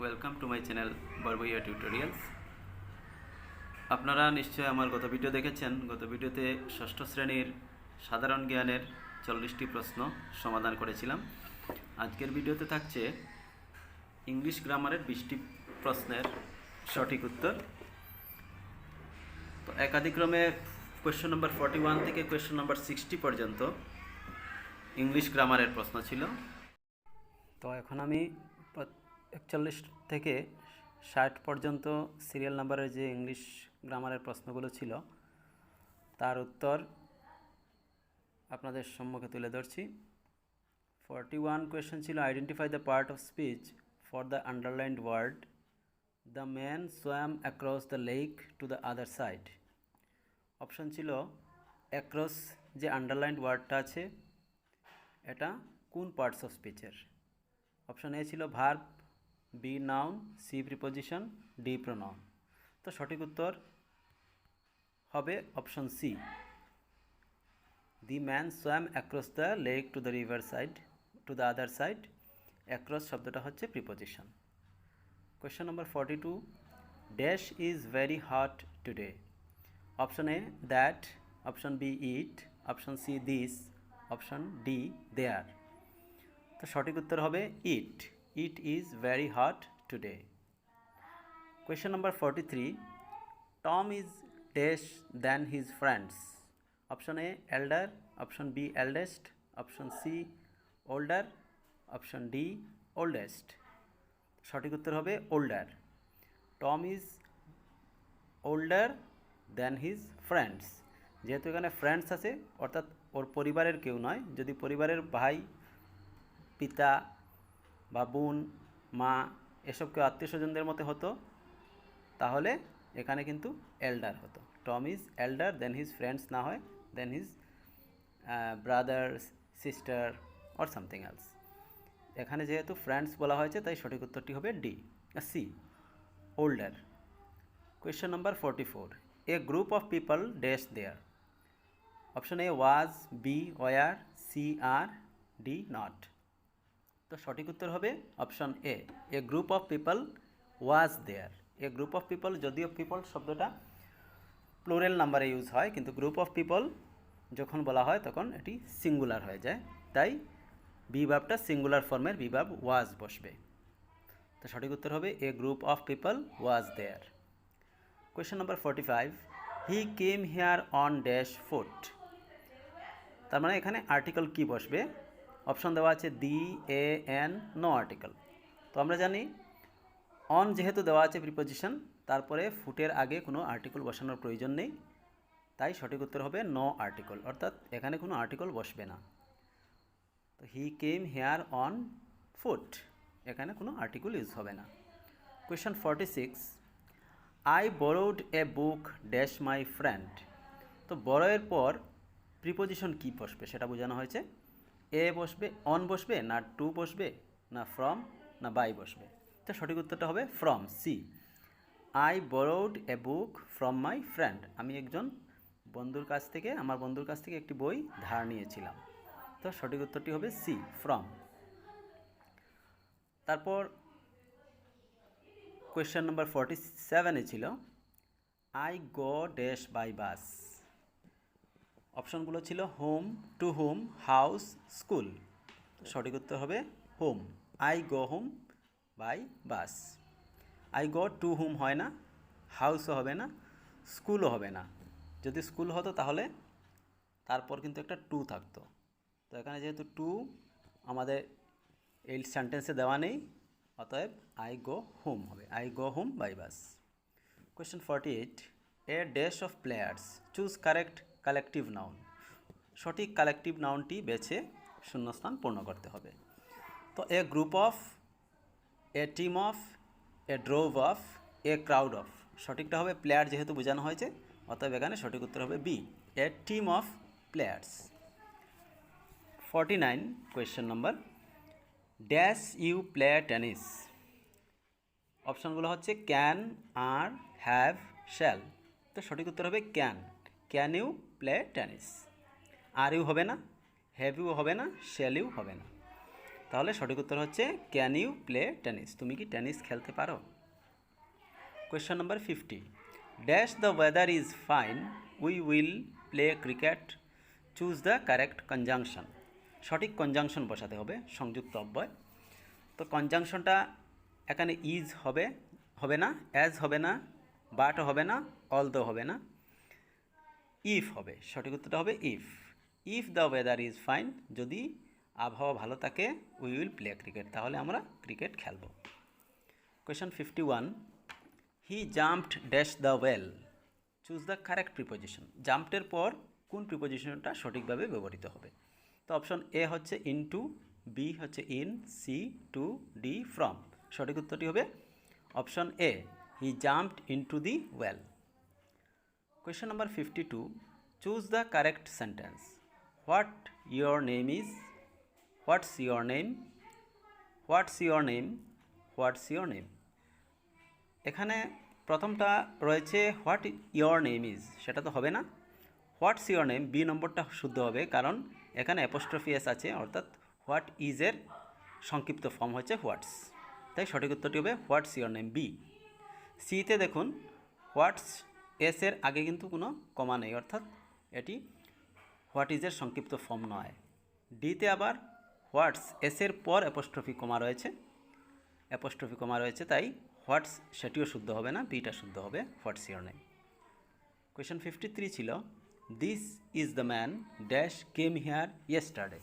Welcome to my channel Barbhuiya tutorials. আপনারা নিশ্চয়ই আমার গত ভিডিও দেখেছেন। গত ভিডিওতে ষষ্ঠ শ্রেণীর সাধারণ জ্ঞানের 40টি প্রশ্ন সমাধান করেছিলাম। আজকের ভিডিওতে থাকছে ইংলিশ গ্রামারের 20টি প্রশ্নের সঠিক উত্তর। তো একাধিক্রমে কোয়েশ্চন নম্বর 41 থেকে কোয়েশ্চন নম্বর 60 পর্যন্ত ইংলিশ গ্রামারের প্রশ্ন ছিল। তো এখন আমি 41 থেকে 60 পর্যন্ত সিরিয়াল নাম্বারের যে ইংলিশ গ্রামারের প্রশ্নগুলো ছিল তার উত্তর আপনাদের সম্মুখে তুলে ধরছি। 41 কোয়েশ্চন ছিল, identify the part of speech for the underlined word the man swam across the lake to the other side. Option ছিল অ্যাক্রস যে আন্ডারলাইন্ড ওয়ার্ডটা আছে এটা কোন পার্টস অফ স্পিচের। অপশন এ ছিল verb, B noun, C preposition, D pronoun. তো সঠিক উত্তর হবে option C, the man swam across the lake to the river side to the other side. Across শব্দটা হচ্ছে preposition. Question number 42, dash is very hot today. Option A that, option B it, option C this, option D there. তো সঠিক উত্তর হবে it, it is very hot today. Question number 43, Tom is dash than his friends. Option A elder, option B eldest, option C older, option D oldest. সঠিক উত্তর হবে older. Tom is older than his friends. যেহেতু এখানে friends আছে অর্থাৎ ওর পরিবারের কেউ নয়। যদি পরিবারের ভাই, পিতা বা বোন, মা এসব কেউ আত্মীয় স্বজনদের মতো হতো তাহলে এখানে কিন্তু এল্ডার হতো। Tom is elder then his friends না হয় then his brother, sister or something else. এখানে যেহেতু ফ্রেন্ডস বলা হয়েছে তাই সঠিক উত্তরটি হবে D, C, older. Question number 44, a group of people dash there. Option A was, B were, C are, D not. তো সঠিক উত্তর হবে option A group of people was there. A group of people, যদিও people শব্দটা plural নাম্বারে use হয় কিন্তু group of people যখন বলা হয় তখন এটি সিঙ্গুলার হয়ে যায়, তাই বি ভার্বটা সিঙ্গুলার ফর্মের বি ভার্ব ওয়াজ বসবে। তো সঠিক উত্তর হবে a group of people was there. Question number 45, he came here on dash foot. তার মানে এখানে আর্টিকেল কি বসবে। অপশন দেওয়া আছে the, a, an, no article. তো আমরা জানি অন যেহেতু দেওয়া আছে প্রিপোজিশন, তারপরে ফুটের আগে কোনো আর্টিকেল বসানোর প্রয়োজন নেই, তাই সঠিক উত্তর হবে নো আর্টিকেল, অর্থাৎ এখানে কোনো আর্টিকেল বসবে না। তো হি কেম হেয়ার অন ফুট, এখানে কোনো আর্টিকেল ইউজ হবে না। Question 46, I borrowed a book dash my friend. তো বড়োয়ের পর প্রিপোজিশন কি বসবে সেটা বোঝানো হয়েছে। এ বসবে, অন বসবে, না টু বসবে, না ফ্রম, না বাই বসবে। তো সঠিক উত্তরটা হবে from, C. I borrowed a book from my friend. আমি একজন বন্ধুর কাছ থেকে, আমার বন্ধুর কাছ থেকে একটি বই ধার নিয়েছিলাম। তো সঠিক উত্তরটি হবে সি, ফ্রম। তারপর কোয়েশ্চেন নম্বর 47 ছিল, I go dash by bus. অপশনগুলো ছিল home, to home, house, school. সঠিক উত্তর হবে home, I go home by bus. I go to home হয় না, হাউসও হবে না, স্কুলও হবে না। যদি স্কুল হতো তাহলে তারপর কিন্তু একটা টু থাকতো। তো এখানে যেহেতু টু আমাদের এই সেন্টেন্সে দেওয়া নেই, অতএব আই গো হোম হবে, I go home by bus. Question 48, a dash of players choose correct collective noun. সঠিক কালেকটিভ নাউনটি বেছে শূন্যস্থান পূর্ণ করতে হবে। তো a group of, a team of, a drove of, a crowd of. সঠিকটা হবে প্লেয়ার, যেহেতু বোঝানো হয়েছে অতএব এখানে সঠিক উত্তর হবে B, a team of players. 49 question number, dash you play tennis. অপশানগুলো হচ্ছে ক্যান, আর, হ্যাভ, শ্যাল। তো সঠিক উত্তর হবে can, can you play tennis. Are you হবে না, হ্যাভ ইউ হবে না, শ্যাল ইউ হবে না। তাহলে সঠিক উত্তর হচ্ছে ক্যান ইউ প্লে টেনিস, তুমি কি টেনিস খেলতে পারো। Question number 50, dash the weather is fine we will play cricket, choose the correct conjunction. সঠিক কনজাংশন বসাতে হবে, সংযুক্ত অব্যয়। তো কনজাংশনটা এখানে ইজ হবে, হবে না, অ্যাজ হবে না, বাট হবে না, অলদো হবে না, ইফ হবে। সঠিক উত্তরটা হবে if. If the weather is fine, যদি আবহাওয়া ভালো থাকে, উই উইল প্লে ক্রিকেট, তাহলে আমরা ক্রিকেট খেলব। Question 51, he jumped dash the well, choose the correct preposition. জাম্পটের পর কোন প্রিপোজিশনটা সঠিকভাবে ব্যবহৃত হবে। তো অপশন এ হচ্ছে ইন টু, বি হচ্ছে in, C to, D from. সঠিক উত্তরটি হবে option A, he jumped into the well. Question number 52, choose the correct sentence. What your name is, what's your name, what's your name, what's your name। এখানে প্রথমটা রয়েছে what your name is, সেটা তো হবে না। What's your name, B নম্বরটা শুদ্ধ হবে, কারণ এখানে অ্যাপোস্ট্রফি এস আছে, অর্থাৎ হোয়াট ইজের সংক্ষিপ্ত ফর্ম হচ্ছে হোয়াটস, তাই সঠিক উত্তরটি হবে হোয়াটস ইয়োর নেম, বি। সিতে দেখুন হোয়াটস এসের আগে কিন্তু কোনো কমা নেই, অর্থাৎ এটি হোয়াট ইজের সংক্ষিপ্ত ফর্ম নয়। ডিতে আবার হোয়াটস এসের পর অ্যাপোস্ট্রফি কমা রয়েছে, তাই হোয়াটস সেটিও শুদ্ধ হবে না, বিটা শুদ্ধ হবে, হোয়াটস ইয়োর নেম। কোয়েশ্চেন 53 ছিল, this is the man dash came here yesterday.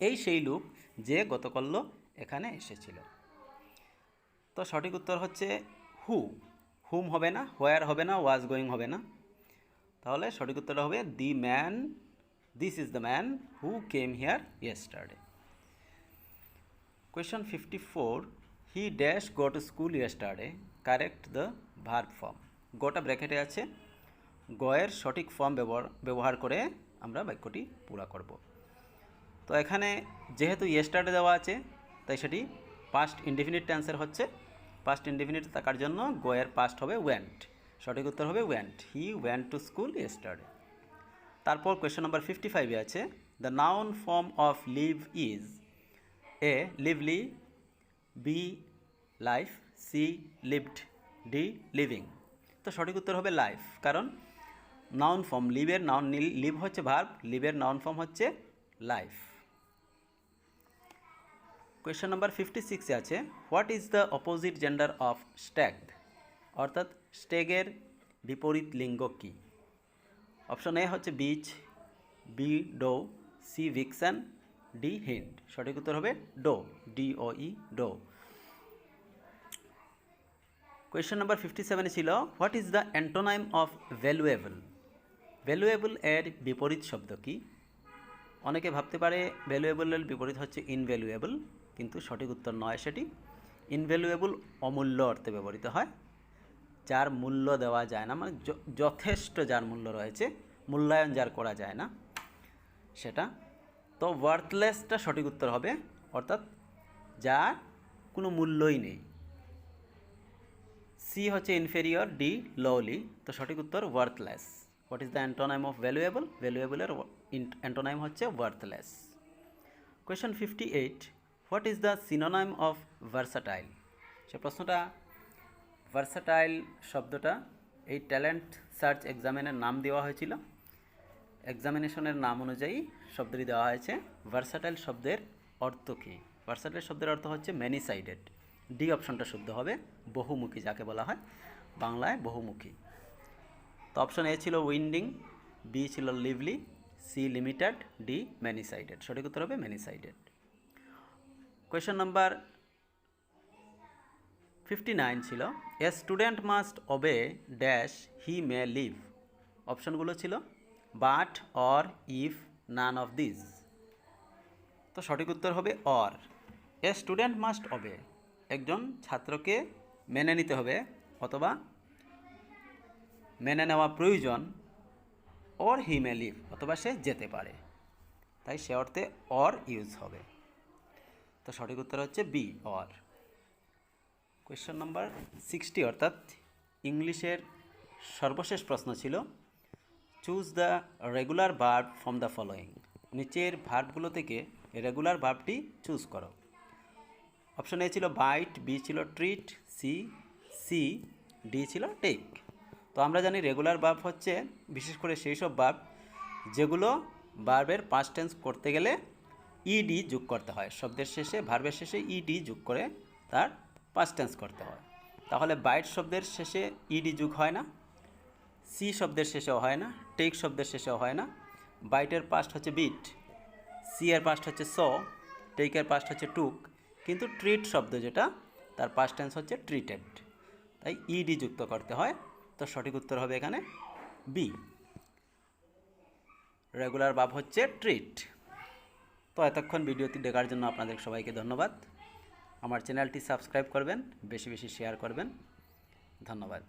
এই সেই লোক যে গতকাল এখানে এসেছিল। তো সঠিক উত্তর হচ্ছে হু। হুম হবে না, হোয়ার হবে না, ওয়াজ গোয়িং হবে না, তাহলে সঠিক উত্তরটা হবে the man, this is the man who came here yesterday. Question 54, he dash go to school yesterday, correct the verb form. গোটা ব্র্যাকেটে আছে, গয়ের সঠিক ফর্ম ব্যবহার করে আমরা বাক্যটি পুরা করব। তো এখানে যেহেতু ইয়েস্টারডে দেওয়া আছে, তাই সেটি পাস্ট ইনডেফিনিট টেন্সের হচ্ছে, পাস্ট ইনডেফিনিট থাকার জন্য গোয়ের পাস্ট হবে ওয়েন্ট, সঠিক উত্তর হবে went, he went to school yesterday. তারপর কোয়েশ্চন নাম্বার 55-এ আছে, the noun form of live is A lively, B life, C lived, D living. তো সঠিক উত্তর হবে লাইফ, কারণ নাউন ফর্ম লিভের নাউন, লিভ হচ্ছে ভার্ব, লিভের নাউন ফর্ম হচ্ছে লাইফ। কোয়েশ্চেন নাম্বার 56-এ আছে, what is the opposite gender of stag, অর্থাৎ স্ট্যাগের বিপরীত লিঙ্গ কী। অপশন এ হচ্ছে bitch, B doe, C ভিক্সান, D hind. সঠিক উত্তর হবে doe, D O E doe. Question number 57-এ ছিল, what is the antonym of valuable. Valuable এর বিপরীত শব্দ কী। অনেকে ভাবতে পারে ভ্যালুয়েবলের বিপরীত হচ্ছে ইনভ্যালুয়েবল, কিন্তু সঠিক উত্তর নয় সেটি। ইনভ্যালুয়েবল অমূল্য অর্থে ব্যবহৃত হয়, যার মূল্য দেওয়া যায় না, মানে যথেষ্ট যার মূল্য রয়েছে, মূল্যায়ন যার করা যায় না সেটা। তো ওয়ার্থলেসটা সঠিক উত্তর হবে, অর্থাৎ যার কোনো মূল্যই নেই। সি হচ্ছে ইনফেরিয়র, ডি লোলি। তো সঠিক উত্তর worthless. What is the antonym of valuable, ভ্যালুয়েবলের অ্যান্টোনাইম হচ্ছে worthless. Question 58, what is the synonym of versatile. সে প্রশ্নটা, ভার্সাটাইল শব্দটা এই ট্যালেন্ট সার্চ এক্সামিনের নাম দেওয়া হয়েছিল, এক্সামিনেশনের নাম অনুযায়ী শব্দটি দেওয়া হয়েছে। ভার্সাটাইল শব্দের অর্থ কী। ভার্সাটাইল শব্দের অর্থ হচ্ছে ম্যানি সাইডেড, ডি অপশনটা শুদ্ধ হবে, বহুমুখী যাকে বলা হয় বাংলায় বহুমুখী। তো অপশন এ ছিল উইন্ডিং, বি ছিল lively, C limited, D many sided. সঠিক উত্তর হবে ম্যানি সাইডেড। কোয়েশ্চেন নাম্বার 59 ছিল, a student must obey dash he may leave. অপশনগুলো ছিল but, or, if, none of this. তো সঠিক উত্তর হবে or. A student must obey, একজন ছাত্রকে মেনে নিতে হবে অথবা মেনে নেওয়া প্রয়োজন, অর হি মে লিভ, অথবা সে যেতে পারে, তাই সে অর্থে অর ইউজ হবে। তো সঠিক উত্তর হচ্ছে বি, অর। কোয়েশ্চেন নাম্বার 60 অর্থাৎ ইংলিশের সর্বশেষ প্রশ্ন ছিল, choose the regular verb from the following. নিচের ভার্বগুলো থেকে রেগুলার ভার্বটি চুজ করো। অপশন এ ছিল বাইট, বি ছিল ট্রিট, সি ডি ছিল টেক। তো আমরা জানি রেগুলার ভার্ব হচ্ছে বিশেষ করে সেই সব ভার্ব যেগুলো ভার্বের পাস্ট টেন্স করতে গেলে ইডি যোগ করতে হয়, শব্দের শেষে ভার্বের শেষে ইডি যোগ করে তার পাস্ট টেন্স করতে হয়। তাহলে বাইট শব্দের শেষে ইডি যোগ হয় না, সি শব্দের শেষেও হয় না, টেক শব্দের শেষেও হয় না। বাইটের পাস্ট হচ্ছে বিট, সি এর পাস্ট হচ্ছে স, টেকের পাস্ট হচ্ছে টুক, কিন্তু ট্রিট শব্দ যেটা তার পাস্ট টেন্স হচ্ছে ট্রিটেড, তাই ইডি যুক্ত করতে হয়। তো সঠিক উত্তর হবে এখানে বি, রেগুলার ভার্ব হচ্ছে ট্রিট। তো এতক্ষণ ভিডিওটি দেখার জন্য আপনাদের সবাইকে ধন্যবাদ। আমার চ্যানেলটি সাবস্ক্রাইব করবেন, বেশি বেশি শেয়ার করবেন। ধন্যবাদ।